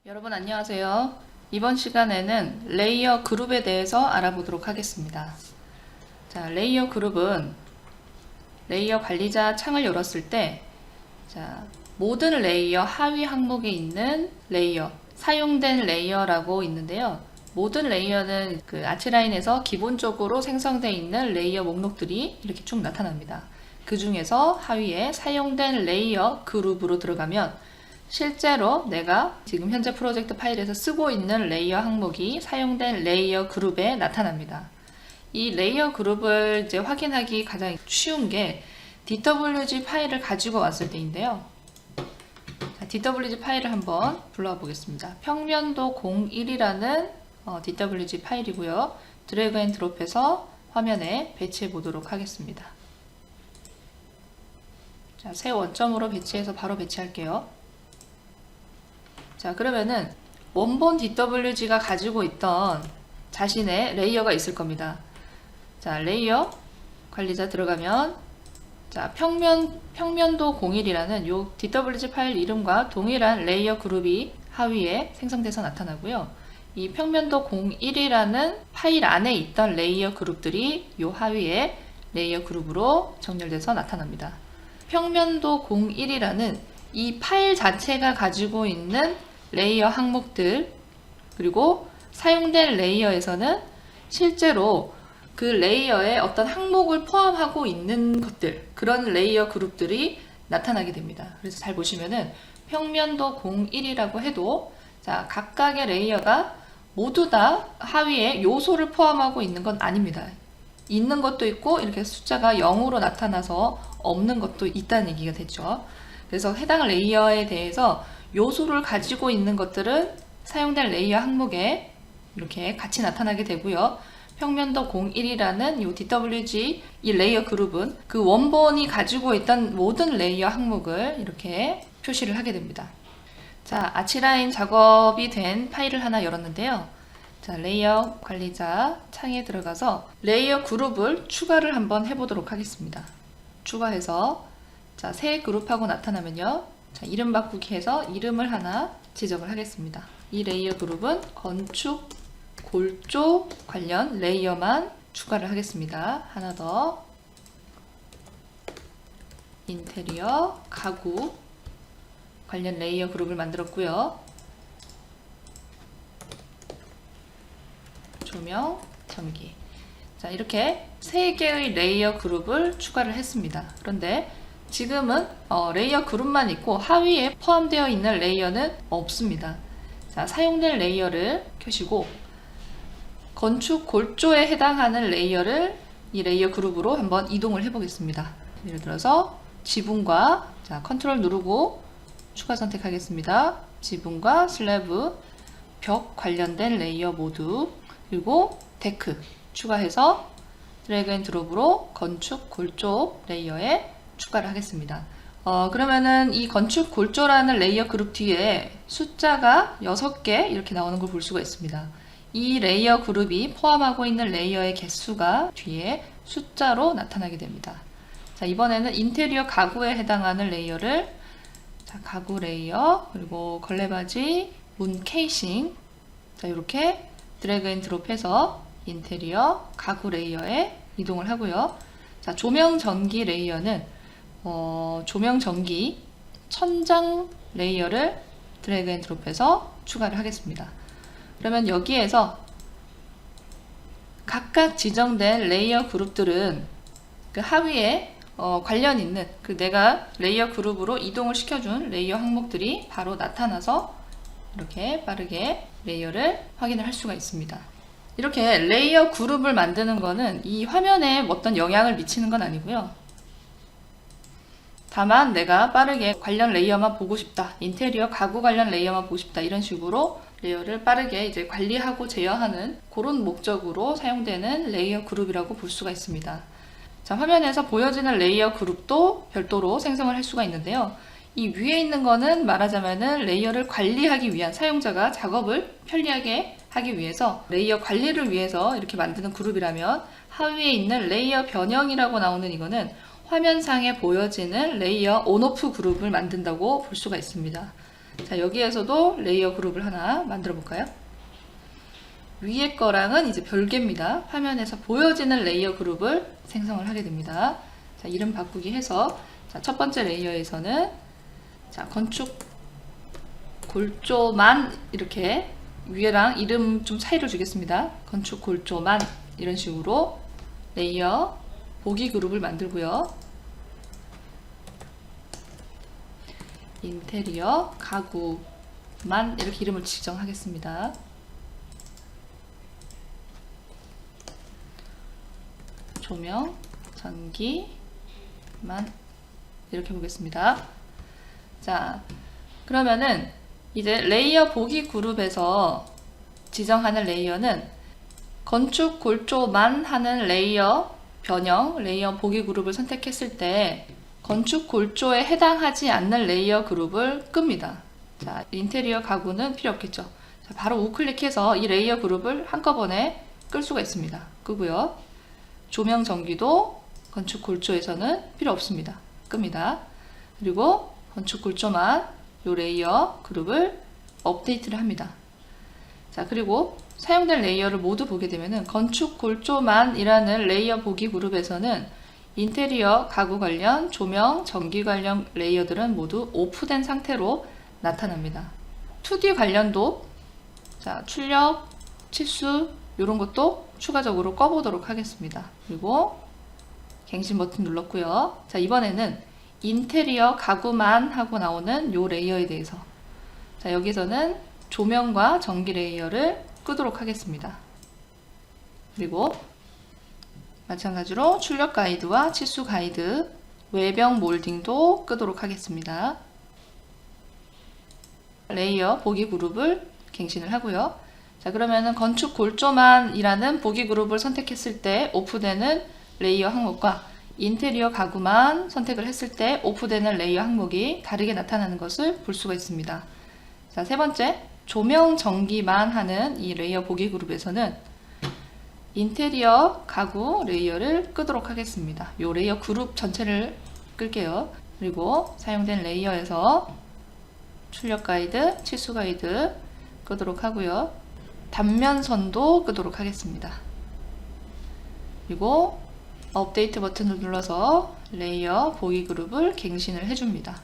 여러분 안녕하세요. 이번 시간에는 레이어 그룹에 대해서 알아보도록 하겠습니다. 자, 레이어 그룹은 레이어 관리자 창을 열었을 때 모든 레이어 하위 항목에 있는 레이어, 사용된 레이어라고 있는데요. 모든 레이어는 그 아치라인에서 기본적으로 생성되어 있는 레이어 목록들이 이렇게 쭉 나타납니다. 그 중에서 하위에 사용된 레이어 그룹으로 들어가면 실제로 내가 지금 현재 프로젝트 파일에서 쓰고 있는 레이어 항목이 사용된 레이어 그룹에 나타납니다. 이 레이어 그룹을 이제 확인하기 가장 쉬운 게 DWG 파일을 가지고 왔을 때인데요. 자, DWG 파일을 한번 불러와 보겠습니다. 평면도 01이라는 DWG 파일이고요. 드래그 앤 드롭해서 화면에 배치해 보도록 하겠습니다. 자, 새 원점으로 배치해서 바로 배치할게요. 자, 그러면은 원본 DWG가 가지고 있던 자신의 레이어가 있을 겁니다. 자, 레이어 관리자 들어가면 자, 평면도 01이라는 요 DWG 파일 이름과 동일한 레이어 그룹이 하위에 생성돼서 나타나고요. 이 평면도 01이라는 파일 안에 있던 레이어 그룹들이 요 하위에 레이어 그룹으로 정렬돼서 나타납니다. 평면도 01이라는 이 파일 자체가 가지고 있는 레이어 항목들, 그리고 사용된 레이어에서는 실제로 그 레이어에 어떤 항목을 포함하고 있는 것들, 그런 레이어 그룹들이 나타나게 됩니다. 그래서 잘 보시면은 평면도 01이라고 해도 자, 각각의 레이어가 모두 다 하위에 요소를 포함하고 있는 건 아닙니다. 있는 것도 있고 이렇게 숫자가 0으로 나타나서 없는 것도 있다는 얘기가 되죠. 그래서 해당 레이어에 대해서 요소를 가지고 있는 것들은 사용된 레이어 항목에 이렇게 같이 나타나게 되고요. 평면도 01이라는 이 DWG 이 레이어 그룹은 그 원본이 가지고 있던 모든 레이어 항목을 이렇게 표시를 하게 됩니다. 자, 아치라인 작업이 된 파일을 하나 열었는데요. 자, 레이어 관리자 창에 들어가서 레이어 그룹을 추가를 한번 해보도록 하겠습니다. 추가해서 자, 새 그룹하고 나타나면요. 자, 이름 바꾸기 해서 이름을 하나 지정을 하겠습니다. 이 레이어 그룹은 건축, 골조 관련 레이어만 추가를 하겠습니다. 하나 더. 인테리어, 가구 관련 레이어 그룹을 만들었고요. 조명, 전기. 자, 이렇게 3개의 레이어 그룹을 추가를 했습니다. 그런데 지금은 레이어 그룹만 있고 하위에 포함되어 있는 레이어는 없습니다. 자, 사용된 레이어를 켜시고 건축 골조에 해당하는 레이어를 이 레이어 그룹으로 한번 이동을 해 보겠습니다. 예를 들어서 지붕과 자, 컨트롤 누르고 추가 선택하겠습니다. 지붕과 슬래브, 벽 관련된 레이어 모두, 그리고 데크 추가해서 드래그 앤 드롭으로 건축 골조 레이어에 추가를 하겠습니다. 그러면은 이 건축 골조라는 레이어 그룹 뒤에 숫자가 6개 이렇게 나오는 걸 볼 수가 있습니다. 이 레이어 그룹이 포함하고 있는 레이어의 개수가 뒤에 숫자로 나타나게 됩니다. 자, 이번에는 인테리어 가구에 해당하는 레이어를 자, 가구 레이어, 그리고 걸레바지, 문 케이싱 자, 이렇게 드래그 앤 드롭해서 인테리어 가구 레이어에 이동을 하고요. 자, 조명 전기 레이어는 조명 전기 천장 레이어를 드래그 앤 드롭해서 추가를 하겠습니다. 그러면 여기에서 각각 지정된 레이어 그룹들은 그 하위에 관련 있는 그 내가 레이어 그룹으로 이동을 시켜준 레이어 항목들이 바로 나타나서 이렇게 빠르게 레이어를 확인을 할 수가 있습니다. 이렇게 레이어 그룹을 만드는 거는 이 화면에 어떤 영향을 미치는 건 아니고요. 다만 내가 빠르게 관련 레이어만 보고 싶다, 인테리어 가구 관련 레이어만 보고 싶다, 이런 식으로 레이어를 빠르게 이제 관리하고 제어하는 그런 목적으로 사용되는 레이어 그룹이라고 볼 수가 있습니다. 자, 화면에서 보여지는 레이어 그룹도 별도로 생성을 할 수가 있는데요. 이 위에 있는 거는 말하자면은 레이어를 관리하기 위한, 사용자가 작업을 편리하게 하기 위해서 레이어 관리를 위해서 이렇게 만드는 그룹이라면, 하위에 있는 레이어 변형이라고 나오는 이거는 화면상에 보여지는 레이어 온오프 그룹을 만든다고 볼 수가 있습니다. 자, 여기에서도 레이어 그룹을 하나 만들어 볼까요? 위에 거랑은 이제 별개입니다. 화면에서 보여지는 레이어 그룹을 생성을 하게 됩니다. 자, 이름 바꾸기 해서, 자, 첫 번째 레이어에서는, 자, 건축 골조만 이렇게 위에랑 이름 좀 차이를 주겠습니다. 건축 골조만 이런 식으로 레이어 보기 그룹을 만들고요. 인테리어 가구만 이렇게 이름을 지정하겠습니다. 조명, 전기만 이렇게 보겠습니다. 자, 그러면은 이제 레이어 보기 그룹에서 지정하는 레이어는 건축 골조만 하는 레이어 변형, 레이어 보기 그룹을 선택했을 때 건축 골조에 해당하지 않는 레이어 그룹을 끕니다. 자, 인테리어 가구는 필요 없겠죠. 자, 바로 우클릭해서 이 레이어 그룹을 한꺼번에 끌 수가 있습니다. 끄고요. 조명 전기도 건축 골조에서는 필요 없습니다. 끕니다. 그리고 건축 골조만 이 레이어 그룹을 업데이트를 합니다. 자, 그리고 사용된 레이어를 모두 보게 되면은 건축 골조만 이라는 레이어 보기 그룹에서는 인테리어 가구 관련, 조명, 전기 관련 레이어들은 모두 오프된 상태로 나타납니다. 2D 관련도, 자, 출력, 치수 이런 것도 추가적으로 꺼보도록 하겠습니다. 그리고 갱신 버튼 눌렀고요. 자, 이번에는 인테리어 가구만 하고 나오는 요 레이어에 대해서, 자, 여기서는 조명과 전기 레이어를 끄도록 하겠습니다. 그리고 마찬가지로 출력 가이드와 치수 가이드, 외벽 몰딩도 끄도록 하겠습니다. 레이어 보기 그룹을 갱신을 하고요. 자, 그러면은 건축 골조만이라는 보기 그룹을 선택했을 때 오프되는 레이어 항목과 인테리어 가구만 선택을 했을 때 오프되는 레이어 항목이 다르게 나타나는 것을 볼 수가 있습니다. 자, 세 번째, 조명 전기만 하는 이 레이어 보기 그룹에서는 인테리어 가구 레이어를 끄도록 하겠습니다. 이 레이어 그룹 전체를 끌게요. 그리고 사용된 레이어에서 출력 가이드, 치수 가이드 끄도록 하고요. 단면선도 끄도록 하겠습니다. 그리고 업데이트 버튼을 눌러서 레이어 보기 그룹을 갱신을 해줍니다.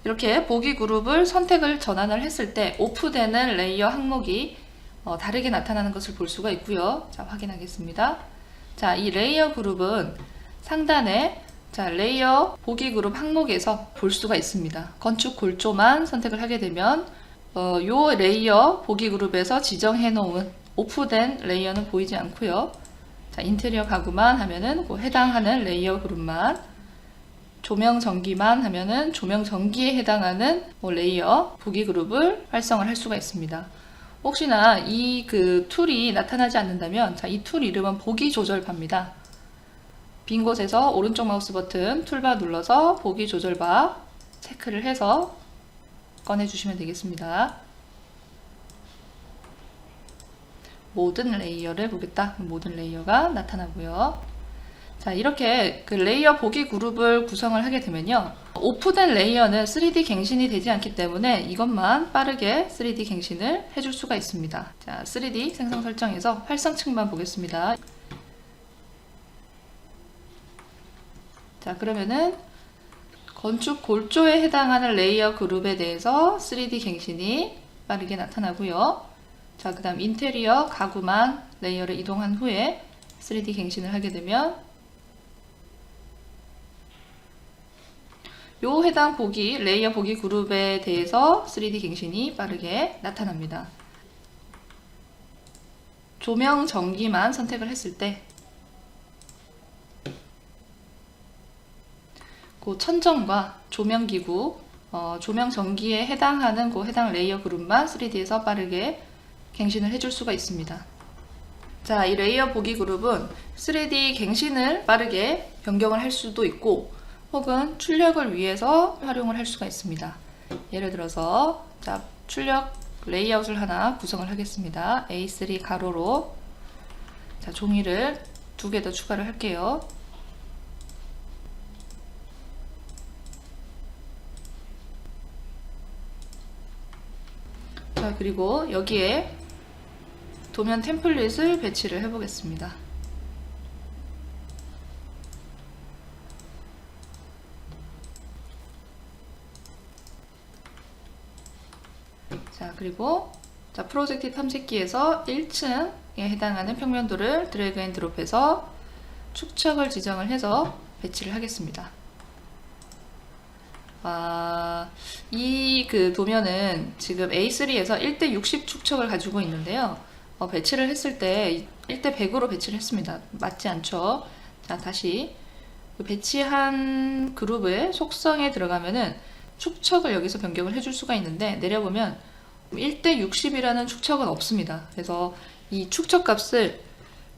이렇게 보기 그룹을 선택을 전환을 했을 때 오프되는 레이어 항목이 다르게 나타나는 것을 볼 수가 있고요. 자, 확인하겠습니다. 자, 이 레이어 그룹은 상단에, 자, 레이어 보기 그룹 항목에서 볼 수가 있습니다. 건축 골조만 선택을 하게 되면 요 레이어 보기 그룹에서 지정해 놓은 오프된 레이어는 보이지 않고요. 자, 인테리어 가구만 하면은 그 해당하는 레이어 그룹만, 조명 전기만 하면은 조명 전기에 해당하는 레이어 보기 그룹을 활성화를 할 수가 있습니다. 혹시나 이 그 툴이 나타나지 않는다면, 자, 이 툴 이름은 보기 조절바입니다. 빈 곳에서 오른쪽 마우스 버튼 툴바 눌러서 보기 조절바 체크를 해서 꺼내 주시면 되겠습니다. 모든 레이어를 보겠다. 모든 레이어가 나타나고요. 자, 이렇게 그 레이어 보기 그룹을 구성을 하게 되면요, 오프된 레이어는 3D 갱신이 되지 않기 때문에 이것만 빠르게 3D 갱신을 해줄 수가 있습니다. 자, 3D 생성 설정에서 활성층만 보겠습니다. 자, 그러면은 건축 골조에 해당하는 레이어 그룹에 대해서 3D 갱신이 빠르게 나타나고요. 자, 그 다음 인테리어 가구만 레이어를 이동한 후에 3D 갱신을 하게 되면 요 해당 보기, 레이어 보기 그룹에 대해서 3D 갱신이 빠르게 나타납니다. 조명 전기만 선택을 했을 때 그 천정과 조명기구, 조명 전기에 해당하는 그 해당 레이어 그룹만 3D에서 빠르게 갱신을 해줄 수가 있습니다. 자, 이 레이어 보기 그룹은 3D 갱신을 빠르게 변경을 할 수도 있고 혹은 출력을 위해서 활용을 할 수가 있습니다. 예를 들어서, 자, 출력 레이아웃을 하나 구성을 하겠습니다. A3 가로로, 자, 종이를 2개 더 추가를 할게요. 자, 그리고 여기에 도면 템플릿을 배치를 해 보겠습니다. 자, 그리고 자, 프로젝트 탐색기에서 1층에 해당하는 평면도를 드래그 앤 드롭해서 축척을 지정을 해서 배치를 하겠습니다. 이 도면은 지금 A3에서 1:60 축척을 가지고 있는데요. 배치를 했을 때 1:100으로 배치를 했습니다. 맞지 않죠? 자, 다시 배치한 그룹의 속성에 들어가면은 축척을 여기서 변경을 해줄 수가 있는데, 내려보면 1:60이라는 축척은 없습니다. 그래서 이 축척 값을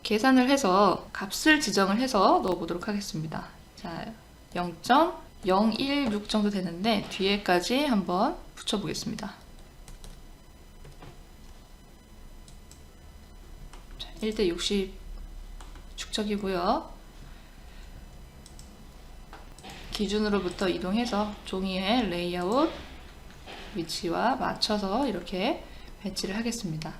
계산을 해서 값을 지정을 해서 넣어 보도록 하겠습니다. 자, 0.016 정도 되는데 뒤에까지 한번 붙여 보겠습니다. 1:60 축척이고요. 기준으로부터 이동해서 종이의 레이아웃 위치와 맞춰서 이렇게 배치를 하겠습니다.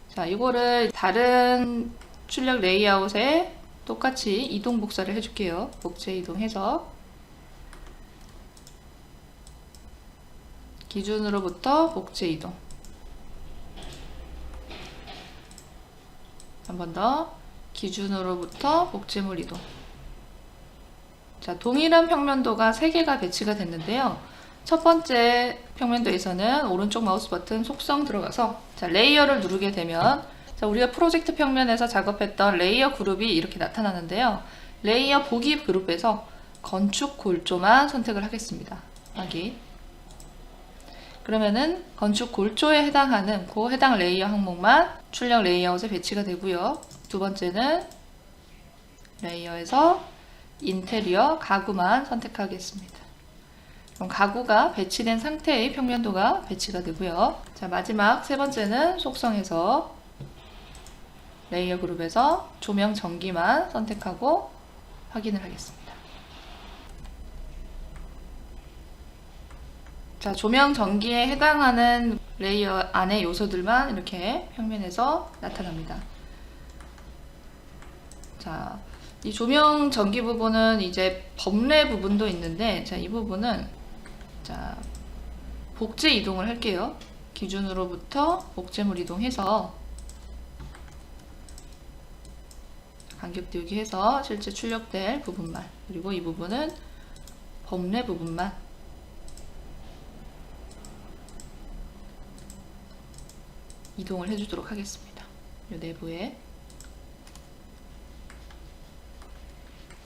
자, 이거를 다른 출력 레이아웃에 똑같이 이동 복사를 해줄게요. 복제 이동해서 기준으로부터 복제 이동. 한 번 더 기준으로부터 복제물 이동. 자, 동일한 평면도가 3개가 배치가 됐는데요. 첫 번째 평면도에서는 오른쪽 마우스 버튼 속성 들어가서 자, 레이어를 누르게 되면 자, 우리가 프로젝트 평면에서 작업했던 레이어 그룹이 이렇게 나타나는데요. 레이어 보기 그룹에서 건축 골조만 선택을 하겠습니다. 확인. 그러면은 건축 골조에 해당하는 그 해당 레이어 항목만 출력 레이아웃에 배치가 되고요. 두 번째는 레이어에서 인테리어 가구만 선택하겠습니다. 그럼 가구가 배치된 상태의 평면도가 배치가 되고요. 자, 마지막 세 번째는 속성에서 레이어 그룹에서 조명 전기만 선택하고 확인을 하겠습니다. 자, 조명 전기에 해당하는 레이어 안의 요소들만 이렇게 평면에서 나타납니다. 자, 이 조명 전기 부분은 이제 범례 부분도 있는데, 자, 이 부분은 자, 복제 이동을 할게요. 기준으로부터 복제물 이동해서 간격 띄우기 해서 실제 출력될 부분만, 그리고 이 부분은 범례 부분만 이동을 해주도록 하겠습니다. 이 내부에.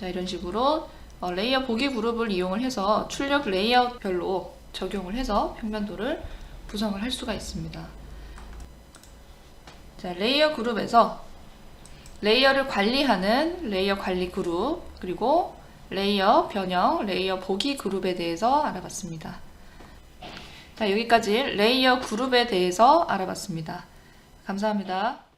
자, 이런 식으로 레이어 보기 그룹을 이용을 해서 출력 레이아웃별로 적용을 해서 평면도를 구성을 할 수가 있습니다. 자, 레이어 그룹에서 레이어를 관리하는 레이어 관리 그룹, 그리고 레이어 변형, 레이어 보기 그룹에 대해서 알아봤습니다. 자, 여기까지 레이어 그룹에 대해서 알아봤습니다. 감사합니다.